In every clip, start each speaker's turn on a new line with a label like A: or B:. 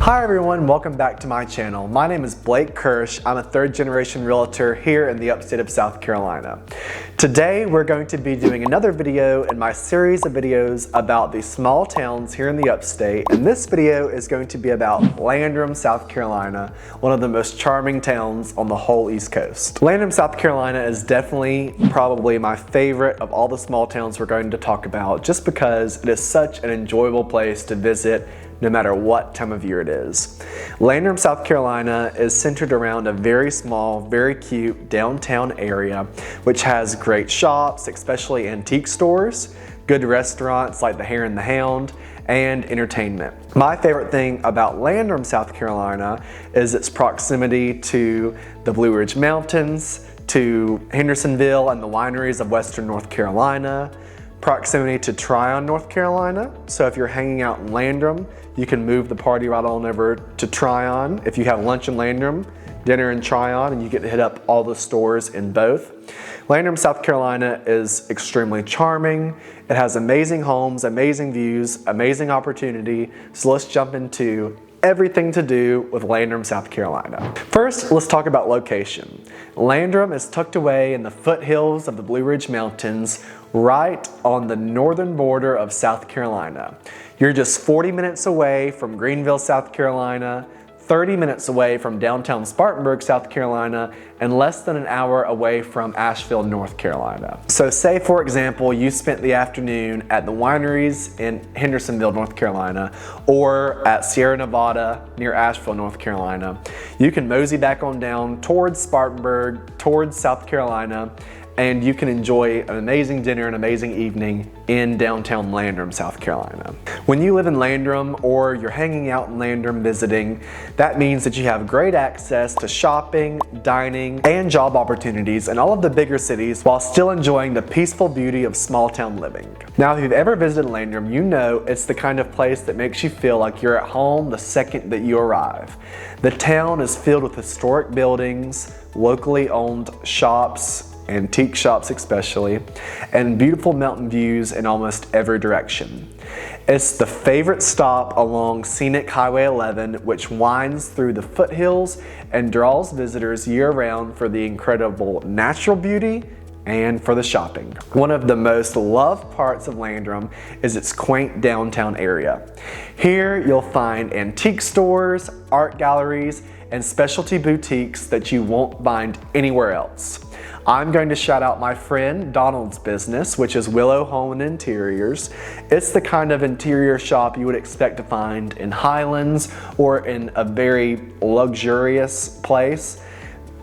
A: Hi everyone, welcome back to my channel. My name is Blake Kirsch. I'm a third-generation realtor here in the Upstate of South Carolina. Today we're going to be doing another video in my series of videos about the small towns here in the Upstate, and this video is going to be about Landrum, South Carolina, one of the most charming towns on the whole East Coast. Landrum, South Carolina is definitely probably my favorite of all the small towns we're going to talk about, just because it is such an enjoyable place to visit no matter what time of year it is. Landrum, South Carolina is centered around a very small, very cute downtown area, which has great shops, especially antique stores, good restaurants like the Hare the Hound, and entertainment. My favorite thing about Landrum, South Carolina is its proximity to the Blue Ridge Mountains, to Hendersonville and the wineries of Western North Carolina, proximity to Tryon, North Carolina. So if you're hanging out in Landrum, you can move the party right on over to Tryon. If you have lunch in Landrum, dinner in Tryon, and you get to hit up all the stores in both. Landrum, South Carolina is extremely charming. It has amazing homes, amazing views, amazing opportunity. So let's jump into everything to do with Landrum, South Carolina. First, let's talk about location. Landrum is tucked away in the foothills of the Blue Ridge Mountains, right on the northern border of South Carolina. You're just 40 minutes away from Greenville, South Carolina, 30 minutes away from downtown Spartanburg, South Carolina, and less than an hour away from Asheville, North Carolina. So say, for example, you spent the afternoon at the wineries in Hendersonville, North Carolina, or at Sierra Nevada near Asheville, North Carolina. You can mosey back on down towards Spartanburg, towards South Carolina, and you can enjoy an amazing dinner, an amazing evening in downtown Landrum, South Carolina. When you live in Landrum or you're hanging out in Landrum visiting, that means that you have great access to shopping, dining, and job opportunities in all of the bigger cities while still enjoying the peaceful beauty of small town living. Now, if you've ever visited Landrum, you know it's the kind of place that makes you feel like you're at home the second that you arrive. The town is filled with historic buildings, locally owned shops, antique shops especially, and beautiful mountain views in almost every direction. It's the favorite stop along scenic Highway 11, which winds through the foothills and draws visitors year-round for the incredible natural beauty and for the shopping. One of the most loved parts of Landrum is its quaint downtown area. Here you'll find antique stores, art galleries, and specialty boutiques that you won't find anywhere else. I'm going to shout out my friend Donald's business, which is Willow Home Interiors. It's the kind of interior shop you would expect to find in Highlands or in a very luxurious place.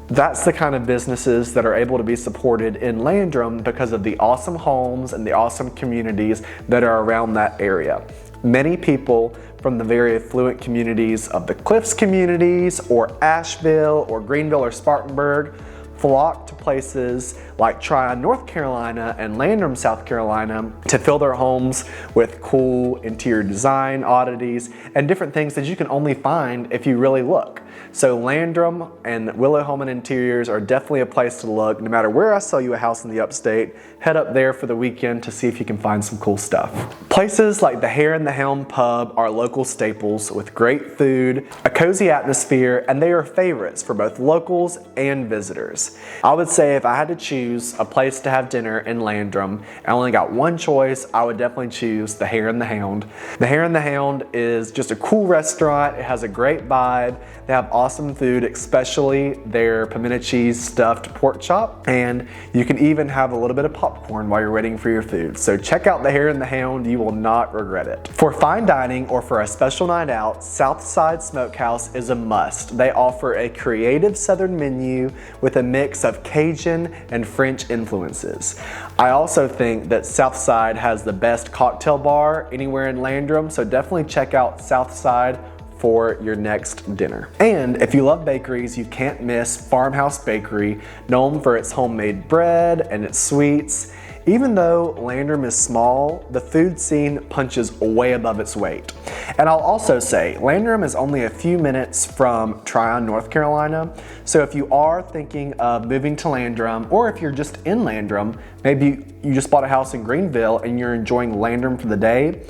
A: That's the kind of businesses that are able to be supported in Landrum because of the awesome homes and the awesome communities that are around that area. Many people from the very affluent communities of the Cliffs communities or Asheville or Greenville or Spartanburg flock to places like Tryon, North Carolina and Landrum, South Carolina to fill their homes with cool interior design oddities and different things that you can only find if you really look. So Landrum and Willow Home Interiors are definitely a place to look. No matter where I sell you a house in the Upstate, head up there for the weekend to see if you can find some cool stuff. Places like the Hare the Hound pub are local staples with great food, a cozy atmosphere, and they are favorites for both locals and visitors. I would say if I had to choose a place to have dinner in Landrum, I only got one choice, I would definitely choose the Hare the Hound. The Hare the Hound is just a cool restaurant. It has a great vibe. They have awesome food, especially their pimento cheese stuffed pork chop, and you can even have a little bit of popcorn while you're waiting for your food. So check out the Hare the Hound, you will not regret it. For fine dining or for a special night out, Southside Smokehouse is a must. They offer a creative southern menu with a mix of Cajun and French influences. I also think that Southside has the best cocktail bar anywhere in Landrum, so definitely check out Southside for your next dinner. And if you love bakeries, you can't miss Farmhouse Bakery, known for its homemade bread and its sweets. Even though Landrum is small, the food scene punches way above its weight. And I'll also say, Landrum is only a few minutes from Tryon, North Carolina. So if you are thinking of moving to Landrum, or if you're just in Landrum, maybe you just bought a house in Greenville and you're enjoying Landrum for the day,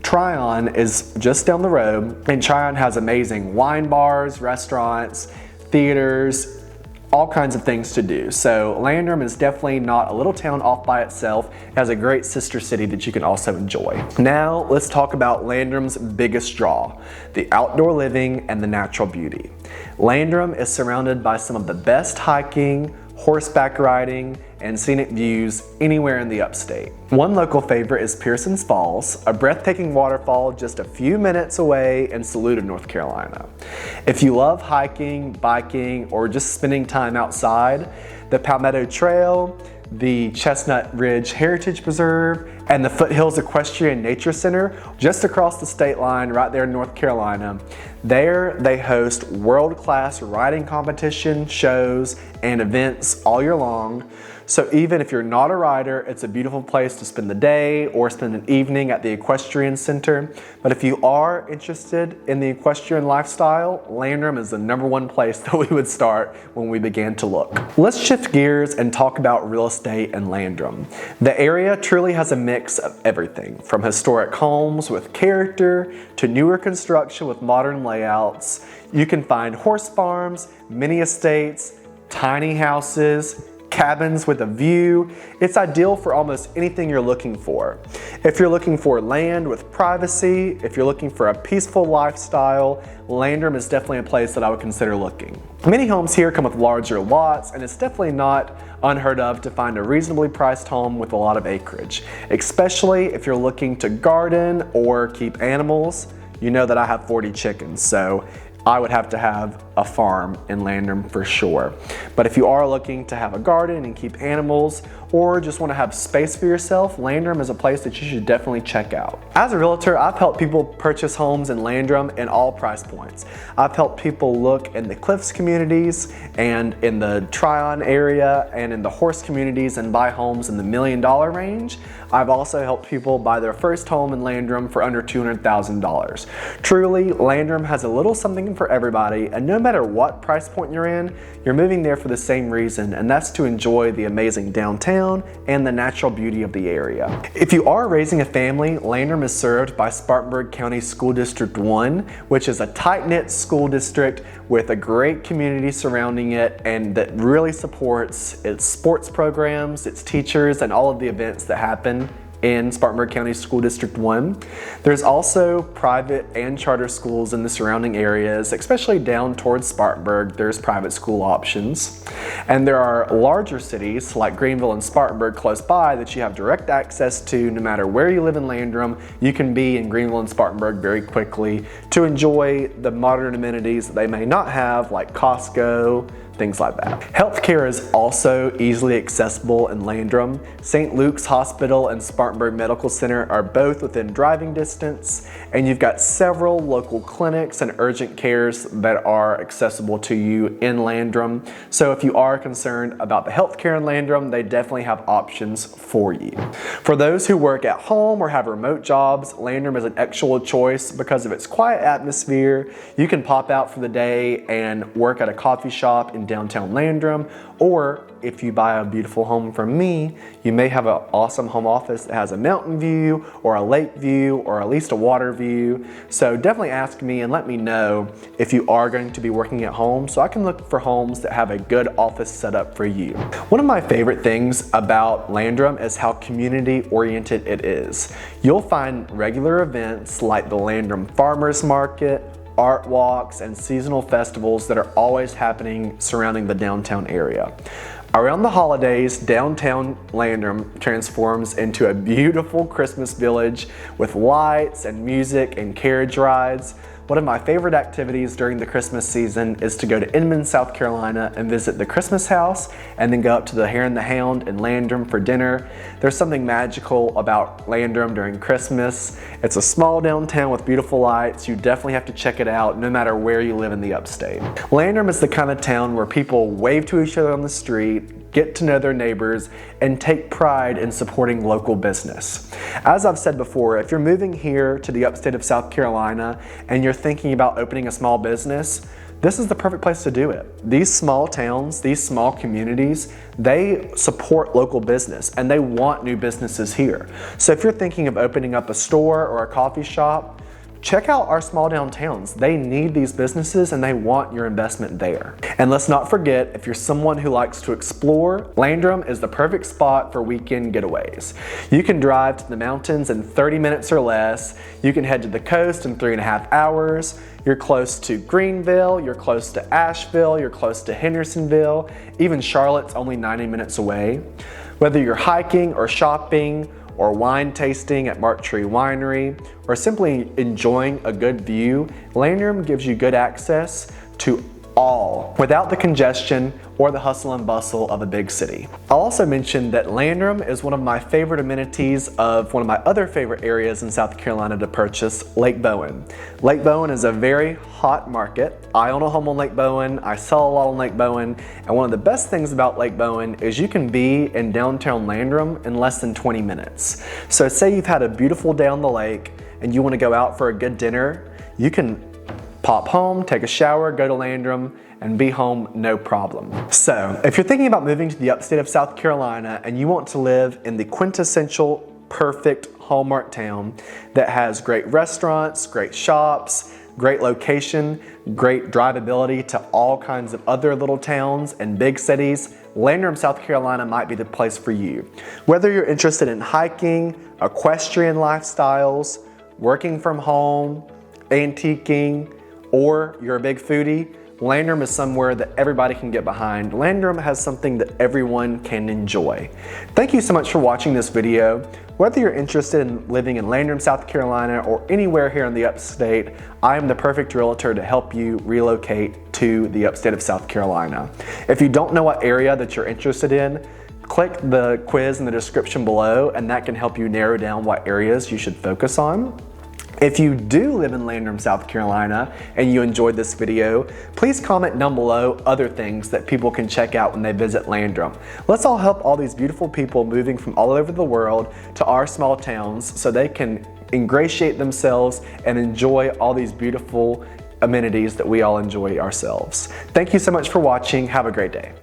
A: Tryon is just down the road, and Tryon has amazing wine bars, restaurants, theaters, all kinds of things to do. So Landrum is definitely not a little town off by itself. It has a great sister city that you can also enjoy. Now let's talk about Landrum's biggest draw, the outdoor living and the natural beauty. Landrum is surrounded by some of the best hiking, horseback riding, and scenic views anywhere in the upstate. One local favorite is Pearson Falls, a breathtaking waterfall just a few minutes away in Saluda, North Carolina. If you love hiking, biking, or just spending time outside, the Palmetto Trail, the Chestnut Ridge Heritage Preserve, and the Foothills Equestrian Nature Center, just across the state line right there in North Carolina. There they host world-class riding competition, shows, and events all year long. So even if you're not a rider, it's a beautiful place to spend the day or spend an evening at the Equestrian Center. But if you are interested in the equestrian lifestyle, Landrum is the #1 place that we would start when we began to look. Let's shift gears and talk about real estate in Landrum. The area truly has a mix of everything, from historic homes with character to newer construction with modern layouts. You can find horse farms, mini estates, tiny houses, cabins with a view. It's ideal for almost anything you're looking for. If you're looking for land with privacy, if you're looking for a peaceful lifestyle, Landrum is definitely a place that I would consider looking. Many homes here come with larger lots, and it's definitely not unheard of to find a reasonably priced home with a lot of acreage, especially if you're looking to garden or keep animals. You know that I have 40 chickens, so I would have to have a farm in Landrum for sure. But if you are looking to have a garden and keep animals, or just want to have space for yourself, Landrum is a place that you should definitely check out. As a realtor, I've helped people purchase homes in Landrum in all price points. I've helped people look in the Cliffs communities and in the Tryon area and in the horse communities and buy homes in the $1 million range. I've also helped people buy their first home in Landrum for under $200,000. Truly, Landrum has a little something for everybody, and no matter what price point you're in, you're moving there for the same reason, and that's to enjoy the amazing downtown and the natural beauty of the area. If you are raising a family, Landrum is served by Spartanburg County School District 1, which is a tight-knit school district with a great community surrounding it and that really supports its sports programs, its teachers, and all of the events that happen in Spartanburg County School District 1. There's also private and charter schools in the surrounding areas, especially down towards Spartanburg. There's private school options. And there are larger cities like Greenville and Spartanburg close by that you have direct access to no matter where you live in Landrum. You can be in Greenville and Spartanburg very quickly to enjoy the modern amenities that they may not have, like Costco, things like that. Healthcare is also easily accessible in Landrum. St. Luke's Hospital and Spartanburg Medical Center are both within driving distance, and you've got several local clinics and urgent cares that are accessible to you in Landrum. So if you are concerned about the healthcare in Landrum, they definitely have options for you. For those who work at home or have remote jobs, Landrum is an excellent choice because of its quiet atmosphere. You can pop out for the day and work at a coffee shop in downtown Landrum, or if you buy a beautiful home from me, you may have an awesome home office that has a mountain view or a lake view or at least a water view. So definitely ask me and let me know if you are going to be working at home so I can look for homes that have a good office setup for you. One of my favorite things about Landrum is how community oriented it is. You'll find regular events like the Landrum Farmers Market, art walks, and seasonal festivals that are always happening surrounding the downtown area. Around the holidays, downtown Landrum transforms into a beautiful Christmas village with lights and music and carriage rides. One of my favorite activities during the Christmas season is to go to Inman, South Carolina and visit the Christmas house and then go up to the Hare the Hound in Landrum for dinner. There's something magical about Landrum during Christmas. It's a small downtown with beautiful lights. You definitely have to check it out no matter where you live in the upstate. Landrum is the kind of town where people wave to each other on the street, get to know their neighbors, and take pride in supporting local business. As I've said before, if you're moving here to the upstate of South Carolina and you're thinking about opening a small business, this is the perfect place to do it. These small towns, these small communities, they support local business and they want new businesses here. So if you're thinking of opening up a store or a coffee shop, check out our small downtowns. They need these businesses and they want your investment there. And let's not forget, if you're someone who likes to explore, Landrum is the perfect spot for weekend getaways. You can drive to the mountains in 30 minutes or less. You can head to the coast in 3.5 hours. You're close to Greenville, you're close to Asheville, you're close to Hendersonville. Even Charlotte's only 90 minutes away. Whether you're hiking or shopping, or wine tasting at Mark Tree Winery, or simply enjoying a good view, Landrum gives you good access to all without the congestion or the hustle and bustle of a big city. I'll also mention that Landrum is one of my favorite amenities of one of my other favorite areas in South Carolina to purchase, Lake Bowen. Lake Bowen is a very hot market. I own a home on Lake Bowen, I sell a lot on Lake Bowen, and one of the best things about Lake Bowen is you can be in downtown Landrum in less than 20 minutes. So say you've had a beautiful day on the lake and you want to go out for a good dinner, you can pop home, take a shower, go to Landrum, and be home no problem. So, if you're thinking about moving to the upstate of South Carolina and you want to live in the quintessential perfect hallmark town that has great restaurants, great shops, great location, great drivability to all kinds of other little towns and big cities, Landrum, South Carolina might be the place for you. Whether you're interested in hiking, equestrian lifestyles, working from home, antiquing, or you're a big foodie, Landrum is somewhere that everybody can get behind. Landrum has something that everyone can enjoy. Thank you so much for watching this video. Whether you're interested in living in Landrum, South Carolina, or anywhere here in the upstate, I am the perfect realtor to help you relocate to the upstate of South Carolina. If you don't know what area that you're interested in, click the quiz in the description below and that can help you narrow down what areas you should focus on. If you do live in Landrum, South Carolina, and you enjoyed this video, please comment down below other things that people can check out when they visit Landrum. Let's all help all these beautiful people moving from all over the world to our small towns so they can ingratiate themselves and enjoy all these beautiful amenities that we all enjoy ourselves. Thank you so much for watching. Have a great day.